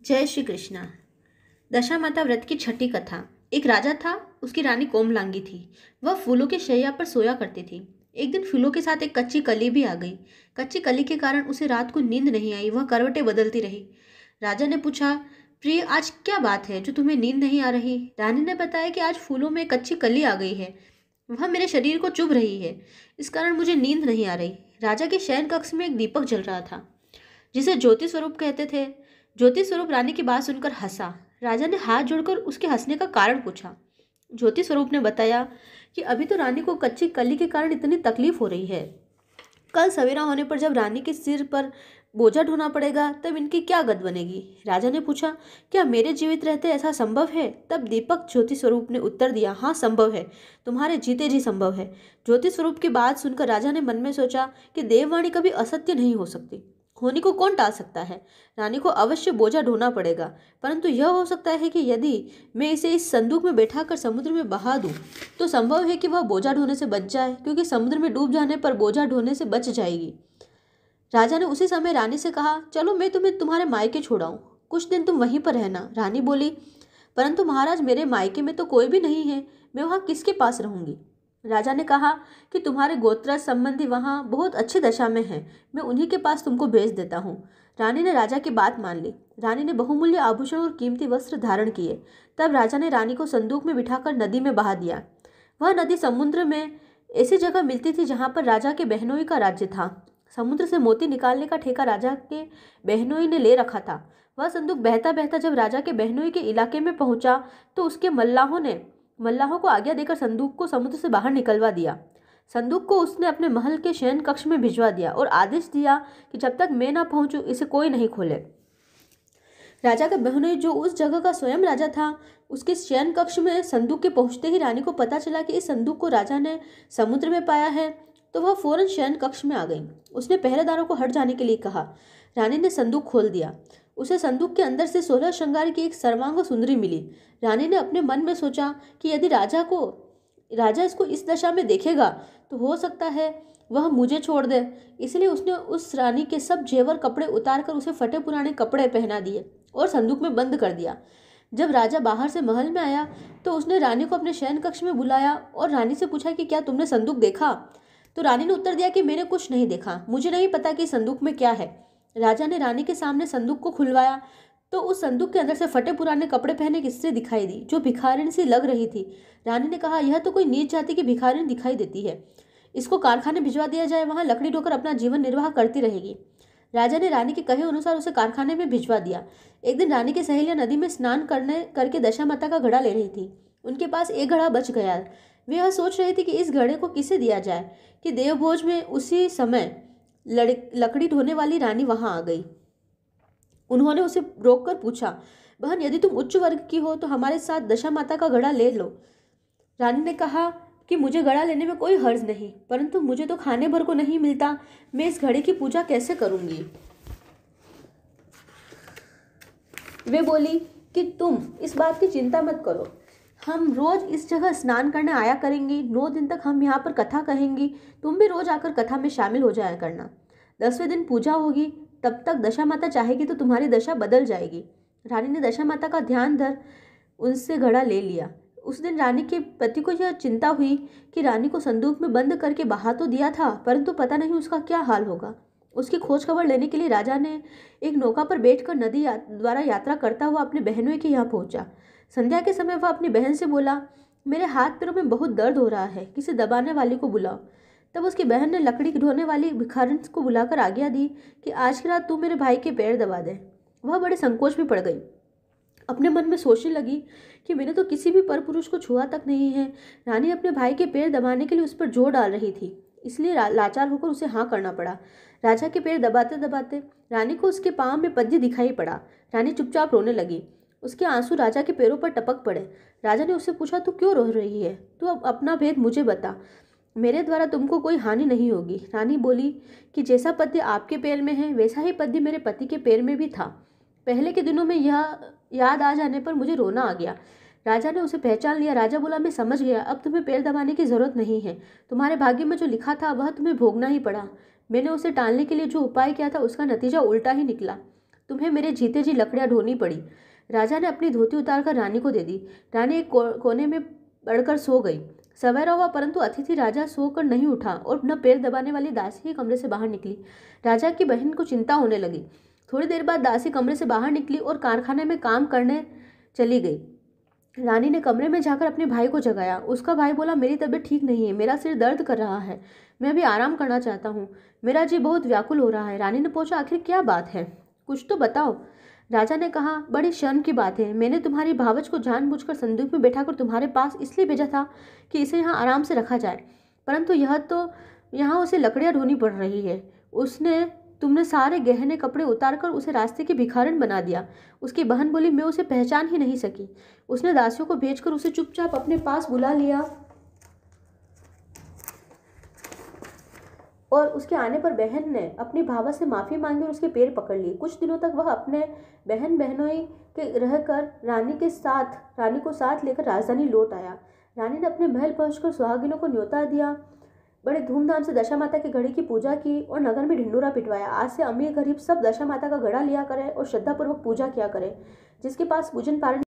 जय श्री कृष्णा। दशामाता व्रत की छठी कथा। एक राजा था, उसकी रानी कोमलांगी थी। वह फूलों की शैया पर सोया करती थी। एक दिन फूलों के साथ एक कच्ची कली भी आ गई। कच्ची कली के कारण उसे रात को नींद नहीं आई। वह करवटें बदलती रही। राजा ने पूछा, प्रिय, आज क्या बात है जो तुम्हें नींद नहीं आ रही? रानी ने बताया कि आज फूलों में एक कच्ची कली आ गई है। वह मेरे शरीर को चुभ रही है, इस कारण मुझे नींद नहीं आ रही। राजा के शयन कक्ष में एक दीपक जल रहा था, जिसे ज्योति स्वरूप कहते थे। ज्योति स्वरूप रानी की बात सुनकर हंसा। राजा ने हाथ जोड़कर उसके हंसने का कारण पूछा। ज्योति स्वरूप ने बताया कि अभी तो रानी को कच्ची कली के कारण इतनी तकलीफ हो रही है। कल सवेरा होने पर जब रानी के सिर पर बोझा ढोना पड़ेगा, तब इनकी क्या गत बनेगी? राजा ने पूछा, क्या मेरे जीवित रहते ऐसा संभव है? तब दीपक ज्योति स्वरूप ने उत्तर दिया, हाँ संभव है, तुम्हारे जीते जी संभव है। ज्योति स्वरूप की बात सुनकर राजा ने मन में सोचा कि देववाणी कभी असत्य नहीं हो सकती। होनी को कौन टाल सकता है? रानी को अवश्य बोझा ढोना पड़ेगा, परंतु यह हो सकता है कि यदि मैं इसे इस संदूक में बैठाकर समुद्र में बहा दूं, तो संभव है कि वह बोझा ढोने से बच जाए, क्योंकि समुद्र में डूब जाने पर बोझा ढोने से बच जाएगी। राजा ने उसी समय रानी से कहा, चलो मैं तुम्हें तुम्हारे मायके छोड़ाऊं, कुछ दिन तुम वहीं पर रहना। रानी बोली, परंतु महाराज, मेरे मायके में तो कोई भी नहीं है, मैं वहां किसके पास रहूंगी? राजा ने कहा कि तुम्हारे गोत्रज संबंधी वहां बहुत अच्छी दशा में हैं, मैं उन्हीं के पास तुमको भेज देता हूँ। रानी ने राजा की बात मान ली। रानी ने बहुमूल्य आभूषण और कीमती वस्त्र धारण किए। तब राजा ने रानी को संदूक में बिठाकर नदी में बहा दिया। वह नदी समुद्र में ऐसी जगह मिलती थी जहां पर राजा के बहनोई का राज्य था। समुद्र से मोती निकालने का ठेका राजा के बहनोई ने ले रखा था। वह संदूक बहता बहता जब राजा के बहनोई के इलाके में पहुंचा, तो उसके मल्लाहों को आज्ञा देकर संदूक को समुद्र से बाहर निकलवा दिया। संदूक को उसने अपने महल के शयन कक्ष में भिजवा दिया और आदेश दिया कि जब तक मैं ना पहुंचूं, इसे कोई नहीं खोले। राजा का बहनोई, जो उस जगह का स्वयं राजा था, उसके शयन कक्ष में संदूक के पहुंचते ही रानी को पता चला कि इस संदूक को राजा ने समुद्र में पाया है, तो वह फौरन शयन कक्ष में आ गई। उसने पहरेदारों को हट जाने के लिए कहा। रानी ने संदूक खोल दिया। उसे संदूक के अंदर से 16 श्रृंगार की एक सर्वांग सुंदरी मिली। रानी ने अपने मन में सोचा कि यदि राजा इसको इस दशा में देखेगा, तो हो सकता है वह मुझे छोड़ दे। इसलिए उसने उस रानी के सब जेवर कपड़े उतारकर उसे फटे पुराने कपड़े पहना दिए और संदूक में बंद कर दिया। जब राजा बाहर से महल में आया, तो उसने रानी को अपने शयन कक्ष में बुलाया और रानी से पूछा कि क्या तुमने संदूक देखा? तो रानी ने उत्तर दिया कि मैंने कुछ नहीं देखा, मुझे नहीं पता कि संदूक में क्या है। राजा ने रानी के सामने संदूक को खुलवाया, तो उस संदूक के अंदर से फटे पुराने कपड़े पहने एक स्त्री दिखाई दी, जो भिखारिन सी लग रही थी। रानी ने कहा, यह तो कोई नीच जाति की भिखारिन दिखाई देती है, इसको कारखाने भिजवा दिया जाए, वहां लकड़ी ढोकर अपना जीवन निर्वाह करती रहेगी। राजा ने रानी के कहे अनुसार उसे कारखाने में भिजवा दिया। एक दिन रानी की सहेलियां नदी में स्नान करके दशा माता का घड़ा ले रही थी। उनके पास एक घड़ा बच गया। वे यह सोच रही थी कि इस घड़े को किसे दिया जाए कि देवभोज में उसी समय लकड़ी ढोने वाली रानी वहां आ गई। उन्होंने उसे रोककर पूछा, बहन, यदि तुम उच्च वर्ग की हो तो हमारे साथ दशा माता का घड़ा ले लो। रानी ने कहा कि मुझे घड़ा लेने में कोई हर्ज नहीं, परंतु मुझे तो खाने भर को नहीं मिलता, मैं इस घड़े की पूजा कैसे करूंगी? वे बोली कि तुम इस बात की चिंता मत करो, हम रोज इस जगह स्नान करने आया करेंगे। 9 दिन तक हम यहाँ पर कथा कहेंगी, तुम भी रोज आकर कथा में शामिल हो जाया करना। 10वें दिन पूजा होगी, तब तक दशा माता चाहेगी तो तुम्हारी दशा बदल जाएगी। रानी ने दशा माता का ध्यान धर उनसे घड़ा ले लिया। उस दिन रानी के पति को यह चिंता हुई कि रानी को संदूक में बंद करके बहा तो दिया था, परंतु पता नहीं उसका क्या हाल होगा। उसकी खोज खबर लेने के लिए राजा ने एक नौका पर बैठकर नदी द्वारा यात्रा करता हुआ अपने बहनों के यहाँ पहुंचा। संध्या के समय वह अपनी बहन से बोला, मेरे हाथ पैरों में बहुत दर्द हो रहा है, किसी दबाने वाली को बुलाओ। तब उसकी बहन ने लकड़ी ढोने वाली भिखारिन को बुलाकर आज्ञा दी कि आज की रात तू मेरे भाई के पैर दबा दे। वह बड़े संकोच में पड़ गई। अपने मन में सोचने लगी कि मैंने तो किसी भी परपुरुष को छुआ तक नहीं है। रानी अपने भाई के पैर दबाने के लिए उस पर जोर डाल रही थी, इसलिए लाचार होकर उसे हाँ करना पड़ा। राजा के पैर दबाते दबाते रानी को उसके पाँव में पद्य दिखाई पड़ा। रानी चुपचाप रोने लगी। उसके आंसू राजा के पैरों पर टपक पड़े। राजा ने उससे पूछा, तू क्यों रो रही है? तू अब अपना भेद मुझे बता, मेरे द्वारा तुमको कोई हानि नहीं होगी। रानी बोली कि जैसा पद्य आपके पैर में है, वैसा ही पद्य मेरे पति के पैर में भी था। पहले के दिनों में यह याद आ जाने पर मुझे रोना आ गया। राजा ने उसे पहचान लिया। राजा बोला, मैं समझ गया, अब तुम्हें पैर दबाने की जरूरत नहीं है। तुम्हारे भाग्य में जो लिखा था वह तुम्हें भोगना ही पड़ा। मैंने उसे टालने के लिए जो उपाय किया था उसका नतीजा उल्टा ही निकला। तुम्हें मेरे जीते जी लकड़ियाँ ढोनी पड़ी। राजा ने अपनी धोती उतारकर रानी को दे दी। रानी एक कोने में पड़कर सो गई। सवेरा हुआ परंतु अतिथि राजा सोकर नहीं उठा और न पैर दबाने वाली दासी ही कमरे से बाहर निकली। राजा की बहन को चिंता होने लगी। थोड़ी देर बाद दासी कमरे से बाहर निकली और कारखाने में काम करने चली गई। रानी ने कमरे में जाकर अपने भाई को जगाया। उसका भाई बोला, मेरी तबीयत ठीक नहीं है, मेरा सिर दर्द कर रहा है, मैं अभी आराम करना चाहता हूँ, मेरा जी बहुत व्याकुल हो रहा है। रानी ने पूछा, आखिर क्या बात है, कुछ तो बताओ। राजा ने कहा, बड़ी शर्म की बात है, मैंने तुम्हारी भावच को जानबूझकर संदूक में बैठाकर तुम्हारे पास इसलिए भेजा था कि इसे यहाँ आराम से रखा जाए, परंतु यहाँ उसे लकड़ियाँ ढोनी पड़ रही है। तुमने सारे गहने कपड़े उतारकर उसे रास्ते की भिखारिन बना दिया। उसकी बहन बोली, मैं उसे पहचान ही नहीं सकी। उसने दासियों को भेजकर उसे चुपचाप अपने पास बुला लिया और उसके आने पर बहन ने अपनी भावा से माफ़ी मांगी और उसके पैर पकड़ लिए। कुछ दिनों तक वह अपने बहनोई के रहकर रानी को साथ लेकर राजधानी लौट आया। रानी ने अपने महल पहुंचकर सुहागिनों को न्योता दिया। बड़े धूमधाम से दशा माता के घड़े की पूजा की और नगर में ढिंडोरा पिटवाया। आज से अमीर गरीब सब दशा माता का घड़ा लिया करें और श्रद्धापूर्वक पूजा किया करें। जिसके पास पूजन पारण